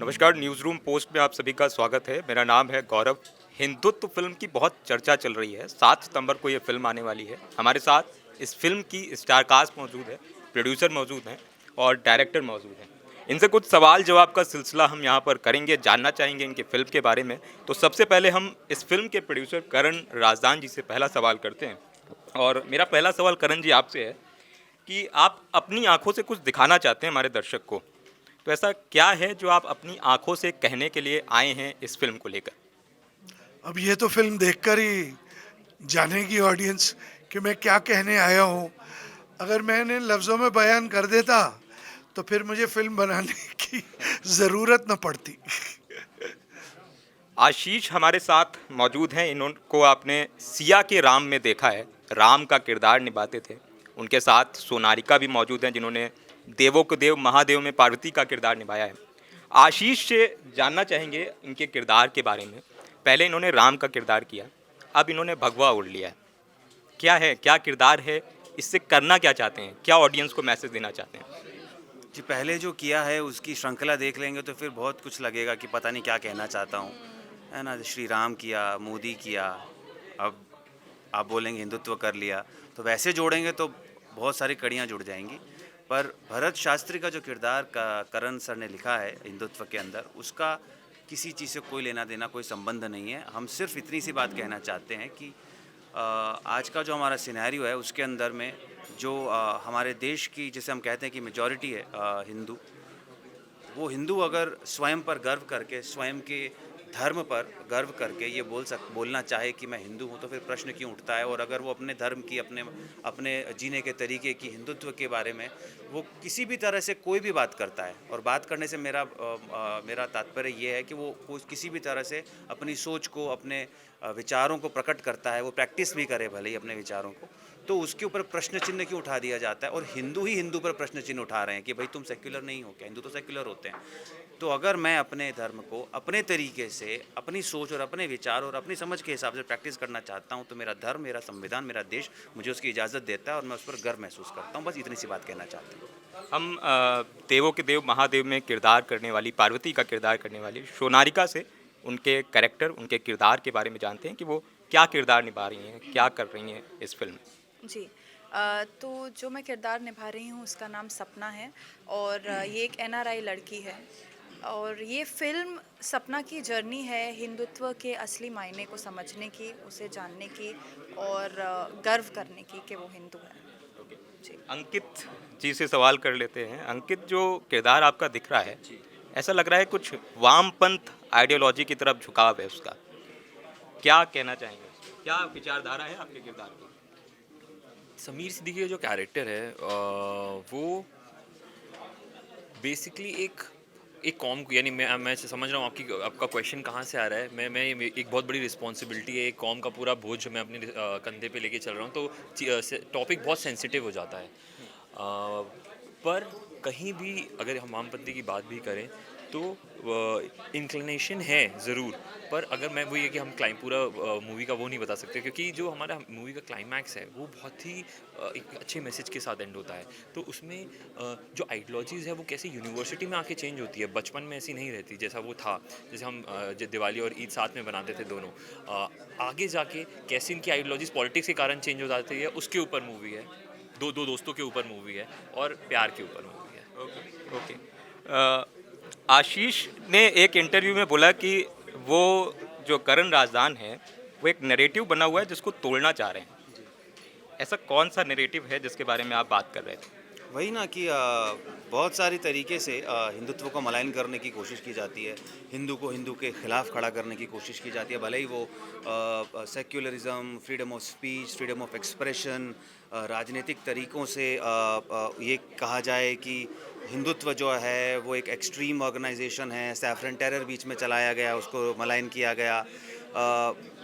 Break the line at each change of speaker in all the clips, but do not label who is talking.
नमस्कार, news room post में आप सभी का स्वागत है। मेरा नाम है गौरव। हिंदुत्व फिल्म की बहुत चर्चा चल रही है। 7 सितंबर को ये फिल्म आने वाली है। हमारे साथ इस फिल्म की स्टार कास्ट मौजूद है, प्रोड्यूसर मौजूद हैं और डायरेक्टर मौजूद हैं। इनसे कुछ सवाल जवाब का सिलसिला हम यहाँ पर करेंगे, जानना चाहेंगे इनकी फिल्म के बारे में। तो सबसे पहले हम इस फिल्म के प्रोड्यूसर करण राजदान जी से पहला सवाल करते हैं। और मेरा पहला सवाल करण जी आपसे है कि आप अपनी आंखों से कुछ दिखाना चाहते हैं हमारे दर्शक को। तो ऐसा क्या है जो आप अपनी आंखों से कहने के लिए आए हैं इस फिल्म को लेकर?
अब ये तो फिल्म देखकर ही जानेगी ऑडियंस कि मैं क्या कहने आया हूँ। अगर मैंने लफ्ज़ों में बयान कर देता तो फिर मुझे फिल्म बनाने की ज़रूरत न पड़ती।
आशीष हमारे साथ मौजूद हैं। इनको आपने सिया के राम में देखा है, राम का किरदार निभाते थे। उनके साथ सोनारिका भी मौजूद हैं जिन्होंने देवों को देव महादेव में पार्वती का किरदार निभाया है। आशीष से जानना चाहेंगे इनके किरदार के बारे में। पहले इन्होंने राम का किरदार किया, अब इन्होंने भगवा ओढ़ लिया है। क्या है, क्या किरदार है, इससे करना क्या चाहते हैं, क्या ऑडियंस को मैसेज देना चाहते हैं?
जी, पहले जो किया है उसकी श्रृंखला देख लेंगे तो फिर बहुत कुछ लगेगा कि पता नहीं क्या कहना चाहता हूँ, है ना। श्री राम किया, मोदी किया, अब आप बोलेंगे हिंदुत्व कर लिया, तो वैसे जोड़ेंगे तो बहुत सारी कड़ियाँ जुड़ जाएंगी। पर भरत शास्त्री का जो किरदार का करण सर ने लिखा है हिंदुत्व के अंदर, उसका किसी चीज़ से कोई लेना देना, कोई संबंध नहीं है। हम सिर्फ इतनी सी बात कहना चाहते हैं कि आज का जो हमारा सिनेरियो है उसके अंदर में जो हमारे देश की, जैसे हम कहते हैं कि मेजॉरिटी है हिंदू, वो हिंदू अगर स्वयं पर गर्व करके, स्वयं के धर्म पर गर्व करके ये बोलना चाहे कि मैं हिंदू हूँ, तो फिर प्रश्न क्यों उठता है। और अगर वो अपने धर्म की, अपने अपने जीने के तरीके की, हिंदुत्व के बारे में वो किसी भी तरह से कोई भी बात करता है, और बात करने से मेरा तात्पर्य ये है कि वो किसी भी तरह से अपनी सोच को, अपने विचारों को प्रकट करता है, वो प्रैक्टिस भी करे भले ही अपने विचारों को, तो उसके ऊपर प्रश्न चिन्ह क्यों उठा दिया जाता है। और हिंदू ही हिंदू पर प्रश्न चिन्ह उठा रहे हैं कि भाई तुम सेक्युलर नहीं हो क्या। हिंदू तो सेक्युलर होते हैं। तो अगर मैं अपने धर्म को अपने तरीके से, अपनी सोच और अपने विचार और अपनी समझ के हिसाब से प्रैक्टिस करना चाहता हूँ, तो मेरा धर्म, मेरा संविधान, मेरा देश मुझे उसकी इजाज़त देता है और मैं उस पर गर्व महसूस करता हूँ। बस इतनी सी बात कहना चाहता हूँ।
हम देवों के देव महादेव में किरदार करने वाली, पार्वती का किरदार करने वाली सोनारिका से उनके कैरेक्टर, उनके किरदार के बारे में जानते हैं कि वो क्या किरदार निभा रही हैं, क्या कर रही हैं इस फिल्म में।
जी। तो जो मैं किरदार निभा रही हूँ उसका नाम सपना है और ये एक एनआरआई लड़की है। और ये फ़िल्म सपना की जर्नी है हिंदुत्व के असली मायने को समझने की, उसे जानने की और गर्व करने की कि वो हिंदू है। जी।
अंकित जी से सवाल कर लेते हैं। अंकित, जो किरदार आपका दिख रहा है, ऐसा लग रहा है कुछ वामपंथ आइडियोलॉजी की तरफ झुकाव है उसका। क्या कहना चाहेंगे, क्या विचारधारा है आपके किरदार की?
समीर सिद्दीकी का जो कैरेक्टर है वो बेसिकली एक एक कॉम को, यानी मैं समझ रहा हूँ आपका क्वेश्चन कहाँ से आ रहा है। मैं एक बहुत बड़ी रिस्पॉन्सिबिलिटी है, एक कॉम का पूरा बोझ मैं अपने कंधे पे लेके चल रहा हूँ, तो टॉपिक बहुत सेंसिटिव हो जाता है। पर कहीं भी अगर हम वामपंथी की बात भी करें तो इंक्लिनेशन है ज़रूर, पर अगर मैं वो ये कि हम पूरा मूवी का वो नहीं बता सकते, क्योंकि जो हमारा मूवी का क्लाइमैक्स है वो बहुत ही एक अच्छे मैसेज के साथ एंड होता है। तो उसमें जो आइडियोलॉजीज़ है वो कैसे यूनिवर्सिटी में आके चेंज होती है, बचपन में ऐसी नहीं रहती जैसा वो था। जैसे हम दिवाली और ईद साथ में बनाते थे दोनों, आगे जाके कैसे इनकी आइडियोलॉजीज़ पॉलिटिक्स के कारण चेंज हो जाती है, उसके ऊपर मूवी है। दो दोस्तों के ऊपर मूवी है और प्यार के ऊपर मूवी है।
ओके। आशीष ने एक इंटरव्यू में बोला कि वो जो करण राजदान है वो एक नैरेटिव बना हुआ है जिसको तोड़ना चाह रहे हैं। ऐसा कौन सा नैरेटिव है जिसके बारे में आप बात कर रहे थे?
वही ना कि बहुत सारी तरीके से हिंदुत्व को मलाइन करने की कोशिश की जाती है, हिंदू को हिंदू के खिलाफ खड़ा करने की कोशिश की जाती है। भले ही वो secularism, freedom of speech, freedom of expression, राजनीतिक तरीक़ों से ये कहा जाए कि हिंदुत्व जो है वो एक एक्सट्रीम ऑर्गेनाइजेशन है, सैफरन टेरर बीच में चलाया गया, उसको मलाइन किया गया।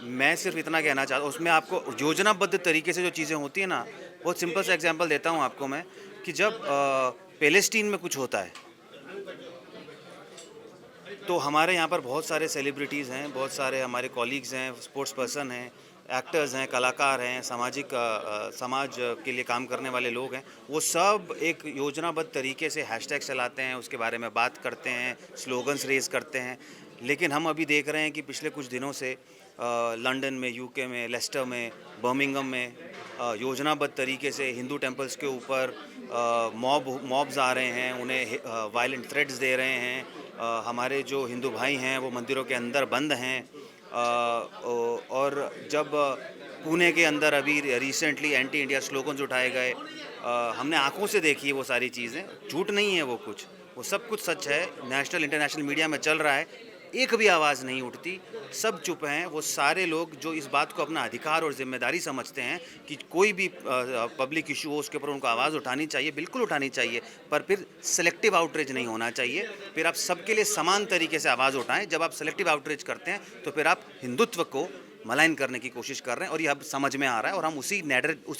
मैं सिर्फ इतना कहना चाहता हूँ, उसमें आपको योजनाबद्ध तरीके से जो चीज़ें होती हैं ना, बहुत सिंपल सा एग्जांपल देता हूँ आपको मैं, कि जब पैलेस्टीन में कुछ होता है तो हमारे यहाँ पर बहुत सारे सेलिब्रिटीज़ हैं, बहुत सारे हमारे कॉलीग्स हैं, स्पोर्ट्स पर्सन हैं, एक्टर्स हैं, कलाकार हैं, समाज के लिए काम करने वाले लोग हैं, वो सब एक योजनाबद्ध तरीके से हैशटैग चलाते हैं, उसके बारे में बात करते हैं, स्लोगन्स रेज करते हैं। लेकिन हम अभी देख रहे हैं कि पिछले कुछ दिनों से लंदन में, यूके में, लेस्टर में, बर्मिंघम में योजनाबद्ध तरीके से हिंदू टेम्पल्स के ऊपर मॉब्स आ रहे हैं, उन्हें वायलेंट थ्रेट्स दे रहे हैं। हमारे जो हिंदू भाई हैं वो मंदिरों के अंदर बंद हैं। और जब पुणे के अंदर अभी रिसेंटली एंटी इंडिया स्लोगन्स उठाए गए, हमने आंखों से देखी है वो सारी चीज़ें, झूठ नहीं है वो कुछ, वो सब कुछ सच है। नेशनल इंटरनेशनल मीडिया में चल रहा है, एक भी आवाज़ नहीं उठती, सब चुप हैं। वो सारे लोग जो इस बात को अपना अधिकार और जिम्मेदारी समझते हैं कि कोई भी पब्लिक इशू हो उसके ऊपर उनको आवाज़ उठानी चाहिए, बिल्कुल उठानी चाहिए, पर फिर सेलेक्टिव आउटरीच नहीं होना चाहिए। फिर आप सबके लिए समान तरीके से आवाज़ उठाएं। जब आप सेलेक्टिव आउटरीच करते हैं तो फिर आप हिंदुत्व को मलाइन करने की कोशिश कर रहे हैं, और ये अब समझ में आ रहा है, और हम उसी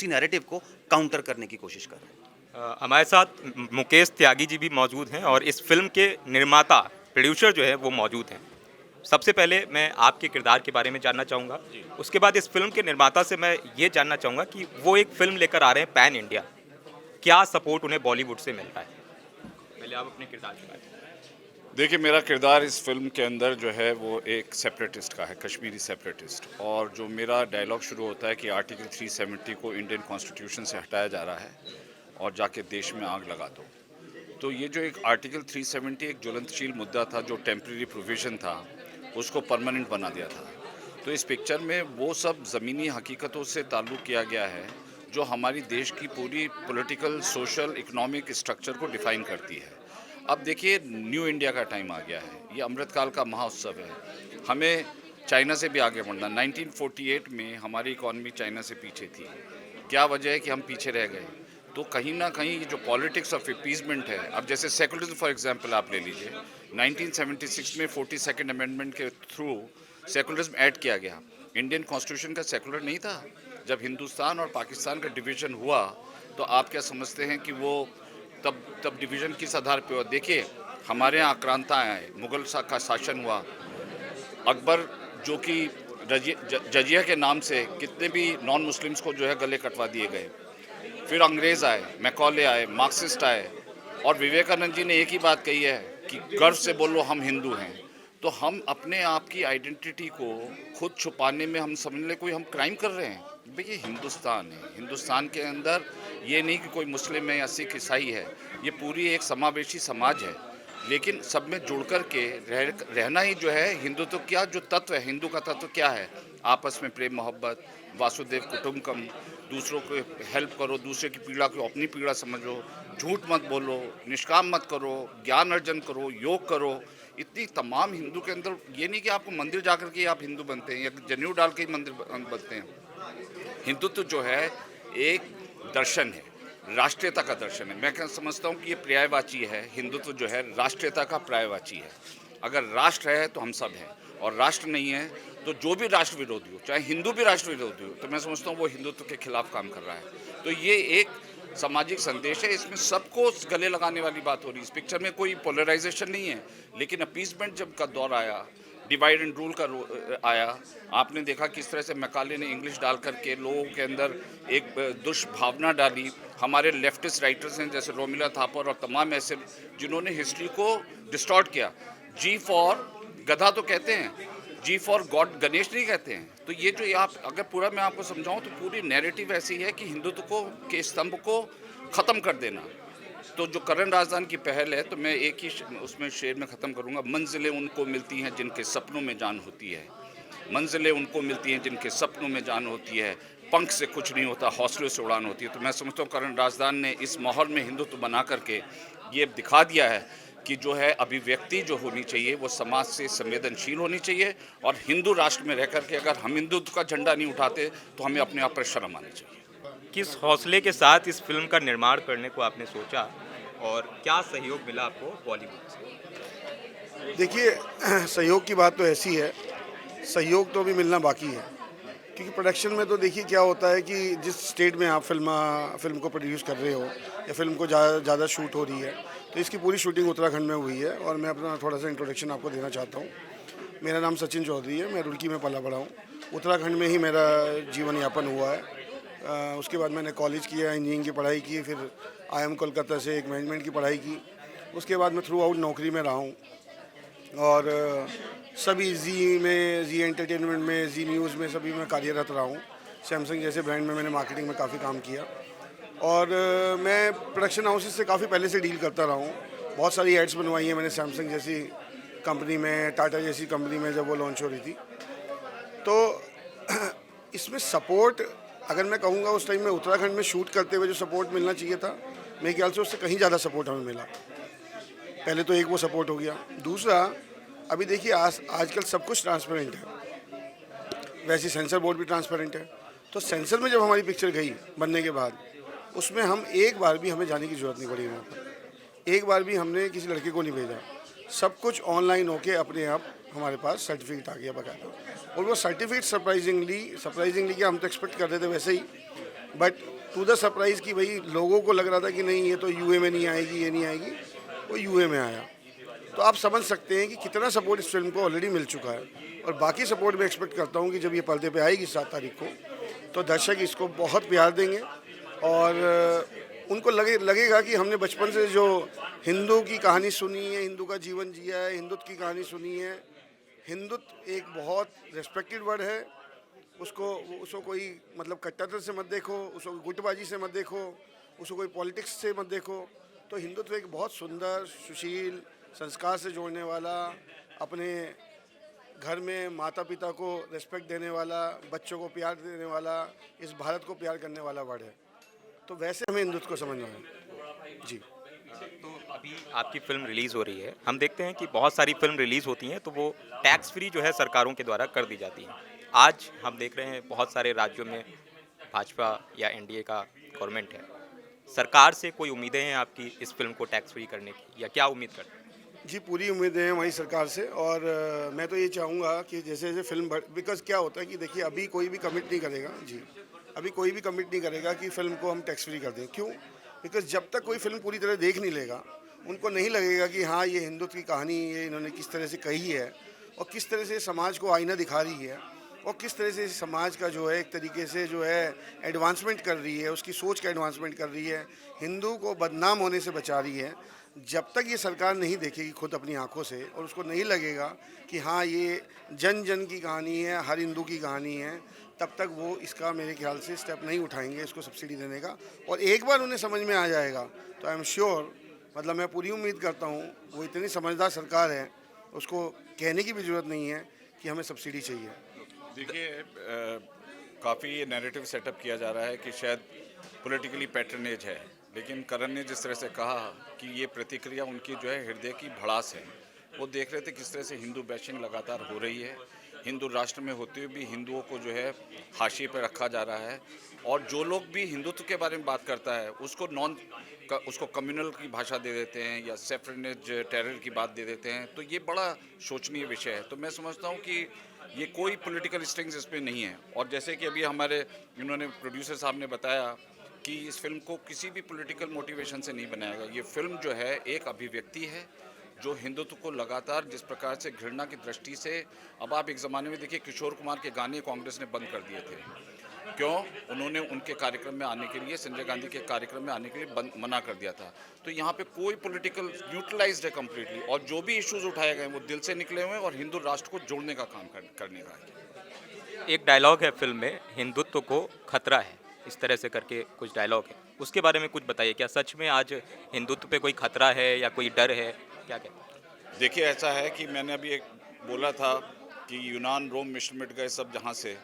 नैरेटिव को काउंटर करने की कोशिश कर रहे हैं।
हमारे साथ मुकेश त्यागी जी भी मौजूद हैं और इस फिल्म के निर्माता, प्रोड्यूसर जो है वो मौजूद हैं। सबसे पहले मैं आपके किरदार के बारे में जानना चाहूँगा, उसके बाद इस फिल्म के निर्माता से मैं ये जानना चाहूँगा कि वो एक फिल्म लेकर आ रहे हैं पैन इंडिया, क्या सपोर्ट उन्हें बॉलीवुड से मिल रहा है। पहले आप अपने किरदार के बारे में।
देखिए, मेरा किरदार इस फिल्म के अंदर जो है वो एक सेपरेटिस्ट का है, कश्मीरी सेपरेटिस्ट। और जो मेरा डायलॉग शुरू होता है कि आर्टिकल 370 को इंडियन कॉन्स्टिट्यूशन से हटाया जा रहा है और जाके देश में आग लगा दो। तो ये जो एक आर्टिकल 370 एक ज्वलंतशील मुद्दा था, जो टेम्प्रेरी प्रोविज़न था, उसको परमानेंट बना दिया था। तो इस पिक्चर में वो सब ज़मीनी हकीकतों से ताल्लुक़ किया गया है जो हमारी देश की पूरी पॉलिटिकल, सोशल, इकोनॉमिक स्ट्रक्चर को डिफ़ाइन करती है। अब देखिए, न्यू इंडिया का टाइम आ गया है, ये अमृतकाल का महोत्सव है, हमें चाइना से भी आगे बढ़ना। 1948 में हमारी इकॉनमी चाइना से पीछे थी। क्या वजह है कि हम पीछे रह गए? तो कहीं ना कहीं जो पॉलिटिक्स ऑफ अपीसमेंट है, अब जैसे सेकुलरिज्म फॉर एग्जांपल आप ले लीजिए, 1976 में 42nd अमेंडमेंट के थ्रू सेकुलरिज्म ऐड किया गया। इंडियन कॉन्स्टिट्यूशन का सेकुलर नहीं था। जब हिंदुस्तान और पाकिस्तान का डिवीज़न हुआ तो आप क्या समझते हैं कि वो तब डिवीज़न किस आधार पे हुआ? देखिए, हमारे यहाँ आक्रांताएँ आए, मुगल का शासन हुआ, अकबर जो कि जजिया के नाम से कितने भी नॉन मुस्लिम्स को जो है गले कटवा दिए गए। फिर अंग्रेज़ आए, मैकॉले आए, मार्क्सिस्ट आए, और विवेकानंद जी ने एक ही बात कही है कि गर्व से बोलो हम हिंदू हैं। तो हम अपने आप की आइडेंटिटी को खुद छुपाने में हम समझ ले कोई हम क्राइम कर रहे हैं। देखिए, हिंदुस्तान है, हिंदुस्तान के अंदर ये नहीं कि कोई मुस्लिम है या सिख ईसाई है, ये पूरी एक समावेशी समाज है। लेकिन सब में जुड़ कर के रहना ही जो है हिंदुत्व क्या जो तत्व है, हिंदू का तत्व क्या है? आपस में प्रेम मोहब्बत, वासुदेव कुटुंबकम, दूसरों को हेल्प करो, दूसरे की पीड़ा को अपनी पीड़ा समझो, झूठ मत बोलो, निष्काम मत करो, ज्ञान अर्जन करो, योग करो। इतनी तमाम हिंदू के अंदर, ये नहीं कि आपको मंदिर जाकर के आप हिंदू बनते हैं या जनेऊ डाल के ही मंदिर बनते हैं। हिंदुत्व जो है एक दर्शन है, राष्ट्रीयता का दर्शन है। मैं क्या समझता हूँ कि ये पर्यायवाची है, हिंदुत्व जो है राष्ट्रीयता का पर्यायवाची है। अगर राष्ट्र है तो हम सब हैं, और राष्ट्र नहीं है तो जो भी राष्ट्र विरोधी हो, चाहे हिंदू भी राष्ट्र विरोधी हो, तो मैं समझता हूँ वो हिंदुत्व के खिलाफ काम कर रहा है। तो ये एक सामाजिक संदेश है, इसमें सबको गले लगाने वाली बात हो रही है। इस पिक्चर में कोई पोलराइजेशन नहीं है, लेकिन अपीसमेंट जब का दौर आया, डिवाइड एंड रूल का आया, आपने देखा किस तरह से मैकाले ने इंग्लिश डाल करके लोगों के अंदर एक दुष्भावना डाली। हमारे लेफ्टिस्ट राइटर्स हैं जैसे रोमिला थापर और तमाम ऐसे जिन्होंने हिस्ट्री को डिस्टॉर्ट किया। जी फॉर गधा तो कहते हैं, जी फॉर गॉड गणेश नहीं कहते हैं। तो ये जो आप अगर पूरा मैं आपको समझाऊं तो पूरी नैरेटिव ऐसी है कि हिंदुत्व को के स्तंभ को ख़त्म कर देना। तो जो करण राजदान की पहल है, तो मैं एक ही उसमें शेर में ख़त्म करूंगा, मंजिलें उनको मिलती हैं जिनके सपनों में जान होती है, मंजिलें उनको मिलती हैं जिनके सपनों में जान होती है, पंख से कुछ नहीं होता, हौसलों से उड़ान होती है। तो मैं समझता हूँ करण राजदान ने इस माहौल में हिंदुत्व बना करके ये दिखा दिया है कि जो है अभिव्यक्ति जो होनी चाहिए वो समाज से संवेदनशील होनी चाहिए, और हिंदू राष्ट्र में रह करके अगर हम हिंदुत्व का झंडा नहीं उठाते तो हमें अपने आप पर शर्म आनी चाहिए।
किस हौसले के साथ इस फिल्म का निर्माण करने को आपने सोचा और क्या सहयोग मिला आपको बॉलीवुड से?
देखिए, सहयोग की बात तो ऐसी है, सहयोग तो अभी मिलना बाकी है, क्योंकि प्रोडक्शन में तो देखिए क्या होता है कि जिस स्टेट में आप फिल्म को प्रोड्यूस कर रहे हो या फिल्म को ज़्यादा शूट हो रही है, तो इसकी पूरी शूटिंग उत्तराखंड में हुई है। और मैं अपना थोड़ा सा इंट्रोडक्शन आपको देना चाहता हूँ। मेरा नाम सचिन चौधरी है, मैं रुड़की में पला बड़ा हूँ, उत्तराखंड में ही मेरा जीवन यापन हुआ है। उसके बाद मैंने कॉलेज किया, इंजीनियरिंग की पढ़ाई की, फिर IIM कोलकाता से एक मैनेजमेंट की पढ़ाई की। उसके बाद मैं थ्रू आउट नौकरी में रहा हूँ और सभी जी एंटरटेनमेंट में, जी न्यूज़ में सभी में कार्यरत रहा हूँ। सैमसंग जैसे ब्रांड में मैंने मार्केटिंग में काफ़ी काम किया और मैं प्रोडक्शन हाउसेस से काफ़ी पहले से डील करता रहा हूँ। बहुत सारी एड्स बनवाई हैं मैंने सैमसंग जैसी कंपनी में, टाटा जैसी कंपनी में जब वो लॉन्च हो रही थी। तो इसमें सपोर्ट अगर मैं कहूँगा उस टाइम में उत्तराखंड में शूट करते हुए जो सपोर्ट मिलना चाहिए था, मेरे ख्याल से उससे कहीं ज़्यादा सपोर्ट हमें मिला। पहले तो एक वो सपोर्ट हो गया। दूसरा, अभी देखिए आजकल सब कुछ ट्रांसपेरेंट है, वैसे सेंसर बोर्ड भी ट्रांसपेरेंट है। तो सेंसर में जब हमारी पिक्चर गई बनने के बाद, उसमें हम एक बार भी हमें जाने की ज़रूरत नहीं पड़ी वहाँ पर, एक बार भी हमने किसी लड़के को नहीं भेजा। सब कुछ ऑनलाइन होके अपने आप हमारे पास सर्टिफिकेट आ गया बकायदा। और वो सर्टिफिकेट सरप्राइजिंगली क्या, हम तो एक्सपेक्ट कर रहे थे वैसे ही, बट टू द सरप्राइज़ कि भाई लोगों को लग रहा था कि नहीं ये तो यूए में नहीं आएगी, ये नहीं आएगी, वो यूए में आया। तो आप समझ सकते हैं कि कितना सपोर्ट इस फिल्म को ऑलरेडी मिल चुका है। और बाकी सपोर्ट मैं एक्सपेक्ट करता हूँ कि जब ये पर्दे पे आएगी 7 तारीख को, तो दर्शक इसको बहुत प्यार देंगे और उनको लगेगा कि हमने बचपन से जो हिंदू की कहानी सुनी है, हिंदू का जीवन जिया है, हिंदुत्व की कहानी सुनी है। हिंदुत्व एक बहुत रेस्पेक्टेड वर्ड है। उसको कोई मतलब कट्टरता से मत देखो, उसको गुटबाजी से मत देखो, उसको कोई पॉलिटिक्स से मत देखो। तो हिंदुत्व एक बहुत सुंदर, सुशील, संस्कार से जोड़ने वाला, अपने घर में माता पिता को रिस्पेक्ट देने वाला, बच्चों को प्यार देने वाला, इस भारत को प्यार करने वाला वर्ड है। तो वैसे हमें हिंदुत्व को समझना है जी।
तो अभी आपकी फिल्म रिलीज़ हो रही है, हम देखते हैं कि बहुत सारी फिल्म रिलीज़ होती हैं तो वो टैक्स फ्री जो है सरकारों के द्वारा कर दी जाती हैं। आज हम देख रहे हैं बहुत सारे राज्यों में भाजपा या एनडीए का गवर्नमेंट है। सरकार से कोई उम्मीदें हैं आपकी इस फिल्म को टैक्स फ्री करने की, या क्या उम्मीद करते हैं?
जी, पूरी उम्मीदें हैं हमारी सरकार से और मैं तो ये चाहूँगा कि जैसे जैसे फिल्म बिकॉज क्या होता है कि देखिए अभी कोई भी कमिट नहीं करेगा जी, अभी कोई भी कमिट नहीं करेगा कि फ़िल्म को हम टैक्स फ्री कर दें। क्यों? बिकॉज जब तक कोई फिल्म पूरी तरह देख नहीं लेगा, उनको नहीं लगेगा कि हाँ ये हिंदुत्व की कहानी ये इन्होंने किस तरह से कही है और किस तरह से समाज को आईना दिखा रही है और किस तरह से समाज का जो है एक तरीके से जो है एडवांसमेंट कर रही है, उसकी सोच का एडवांसमेंट कर रही है, हिंदू को बदनाम होने से बचा रही है। जब तक ये सरकार नहीं देखेगी खुद अपनी आंखों से और उसको नहीं लगेगा कि हाँ ये जन जन की कहानी है, हर हिंदू की कहानी है, तब तक वो इसका मेरे ख्याल से स्टेप नहीं उठाएंगे इसको सब्सिडी देने का। और एक बार उन्हें समझ में आ जाएगा तो आई एम श्योर, मतलब मैं पूरी उम्मीद करता हूँ, वो इतनी समझदार सरकार है, उसको कहने की भी ज़रूरत नहीं है कि हमें सब्सिडी चाहिए।
देखिए, काफ़ी नैरेटिव सेटअप किया जा रहा है कि शायद पॉलिटिकली पैटर्नेज है, लेकिन करण ने जिस तरह से कहा कि ये प्रतिक्रिया उनकी जो है हृदय की भड़ास है। वो देख रहे थे किस तरह से हिंदू बैशिंग लगातार हो रही है, हिंदू राष्ट्र में होते हुए भी हिंदुओं को जो है हाशिए पर रखा जा रहा है, और जो लोग भी हिंदुत्व के बारे में बात करता है उसको कम्युनल की भाषा दे देते हैं या सेफरेनिज टेरर की बात दे देते हैं। तो ये बड़ा शोचनीय विषय है। तो मैं समझता हूँ कि ये कोई पॉलिटिकल स्ट्रिंग्स इसमें नहीं है। और जैसे कि अभी हमारे इन्होंने प्रोड्यूसर साहब ने बताया कि इस फिल्म को किसी भी पॉलिटिकल मोटिवेशन से नहीं बनाया गया। ये फिल्म जो है एक अभिव्यक्ति है जो हिंदुत्व को लगातार जिस प्रकार से घृणा की दृष्टि से, अब आप एक ज़माने में देखिए किशोर कुमार के गाने कांग्रेस ने बंद कर दिए थे। क्यों? उन्होंने उनके कार्यक्रम में आने के लिए, संजय गांधी के कार्यक्रम में आने के लिए मना कर दिया था। तो यहाँ पे कोई पॉलिटिकल न्यूट्रलाइज्ड है कम्प्लीटली, और जो भी इश्यूज उठाए गए वो दिल से निकले हुए हैं और हिंदू राष्ट्र को जोड़ने का काम करने का है।
एक डायलॉग है फिल्म में, हिंदुत्व को खतरा है, इस तरह से करके कुछ डायलॉग है, उसके बारे में कुछ बताइए। क्या सच में आज हिंदुत्व पे कोई खतरा है या कोई डर है, क्या कहते हैं?
देखिए, ऐसा है कि मैंने अभी एक बोला था कि यूनान रोम मिस्र मिट गए सब जहाँ से,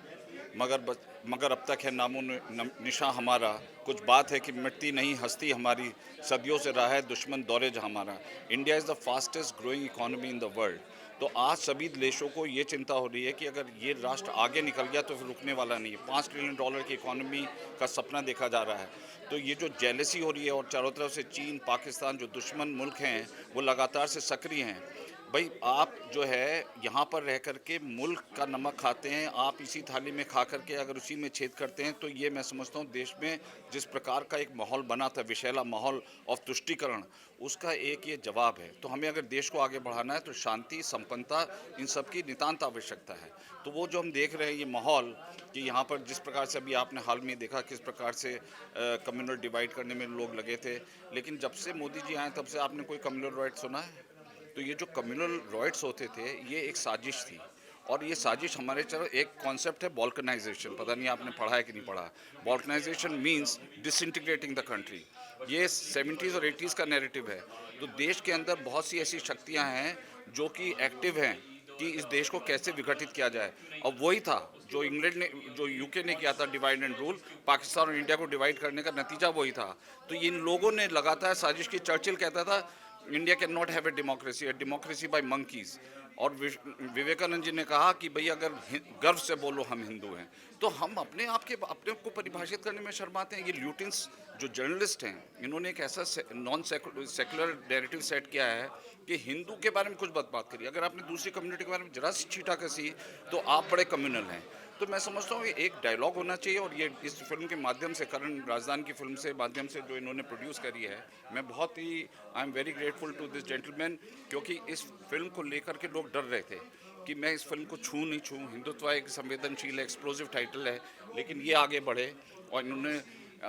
मगर अब तक है नामो निशा हमारा। कुछ बात है कि मिटती नहीं हस्ती हमारी, सदियों से रहा है दुश्मन दौरे जहाँ हमारा। India is the fastest growing economy in the world. तो आज सभी देशों को ये चिंता हो रही है कि अगर ये राष्ट्र आगे निकल गया तो फिर रुकने वाला नहीं है। $5 ट्रिलियन की इकोनॉमी का सपना देखा जा रहा है। तो ये जो जेलसी हो रही है और चारों तरफ से चीन, पाकिस्तान जो दुश्मन मुल्क हैं वो लगातार से सक्रिय हैं। भाई आप जो है यहाँ पर रह कर के मुल्क का नमक खाते हैं, आप इसी थाली में खा करके अगर उसी में छेद करते हैं, तो ये मैं समझता हूँ देश में जिस प्रकार का एक माहौल बना था, विषैला माहौल ऑफ तुष्टीकरण, उसका एक ये जवाब है। तो हमें अगर देश को आगे बढ़ाना है तो शांति, संपन्नता, इन सब की नितांत आवश्यकता है। तो वो जो हम देख रहे हैं ये माहौल कि यहाँ पर जिस प्रकार से अभी आपने हाल में देखा किस प्रकार से कम्युनल डिवाइड करने में लोग लगे थे, लेकिन जब से मोदी जी आए तब से आपने कोई कम्युनल राइट सुना है? तो ये जो कम्युनल राइट्स होते थे ये एक साजिश थी, और ये साजिश हमारे चलो एक कॉन्सेप्ट है बॉल्कनाइजेशन, पता नहीं आपने पढ़ा है कि नहीं पढ़ा। बॉल्कनाइजेशन मींस डिसइंटीग्रेटिंग द कंट्री, ये 70s और 80s का नैरेटिव है। तो देश के अंदर बहुत सी ऐसी शक्तियां हैं जो कि एक्टिव हैं कि इस देश को कैसे विघटित किया जाए, और वही था जो इंग्लैंड ने, जो यूके ने किया था डिवाइड एंड रूल, पाकिस्तान और इंडिया को डिवाइड करने का नतीजा वही था। तो इन लोगों ने लगातार साजिश की। चर्चिल कहता था India can not have a democracy by monkeys, और विवेकानंद जी ने कहा कि भाई अगर गर्व से बोलो हम हिंदू हैं, तो हम अपने आप को परिभाषित करने में शर्माते हैं। ये ल्यूटिन्स जो जर्नलिस्ट हैं, इन्होंने एक ऐसा नॉन सेकुलर नैरेटिव सेट किया है कि हिंदू के बारे में कुछ बात करिए, अगर आपने दूसरी कम्युनिटी के बारे में जरा सी छीटा कसी तो आप बड़े कम्युनल हैं। तो मैं समझता हूँ ये एक डायलॉग होना चाहिए, और ये इस फिल्म के माध्यम से, करण राजदान की फिल्म से माध्यम से जो इन्होंने प्रोड्यूस करी है, मैं बहुत ही I am very grateful to this gentleman, क्योंकि इस फिल्म को लेकर के लोग डर रहे थे कि मैं इस फिल्म को छूँ नहीं छूँ। हिंदुत्व एक संवेदनशील एक्सप्लोजिव टाइटल है, लेकिन ये आगे बढ़े और इन्होंने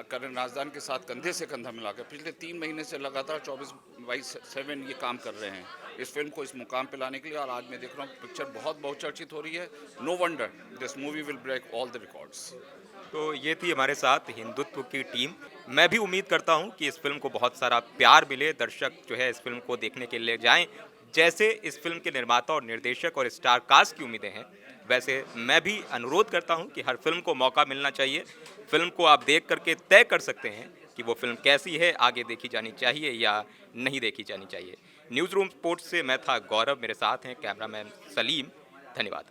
करण राजदान के साथ कंधे से कंधा मिलाकर पिछले 3 महीने से लगातार 24/7 ये काम कर रहे हैं इस फिल्म को इस मुकाम पे लाने के लिए। और आज मैं देख रहा हूँ पिक्चर बहुत चर्चित हो रही है। No wonder this movie will break all the records.
तो ये थी हमारे साथ हिंदुत्व की टीम। मैं भी उम्मीद करता हूँ कि इस फिल्म को बहुत सारा प्यार मिले, दर्शक जो है इस फिल्म को देखने के लिए जाएं। जैसे इस फिल्म के निर्माता और निर्देशक और स्टार कास्ट की उम्मीदें हैं, वैसे मैं भी अनुरोध करता हूँ कि हर फिल्म को मौका मिलना चाहिए। फिल्म को आप देख करके तय कर सकते हैं कि वो फिल्म कैसी है, आगे देखी जानी चाहिए या नहीं देखी जानी चाहिए। न्यूज़ रूम स्पोर्ट्स से मैं था गौरव, मेरे साथ हैं कैमरामैन सलीम। धन्यवाद।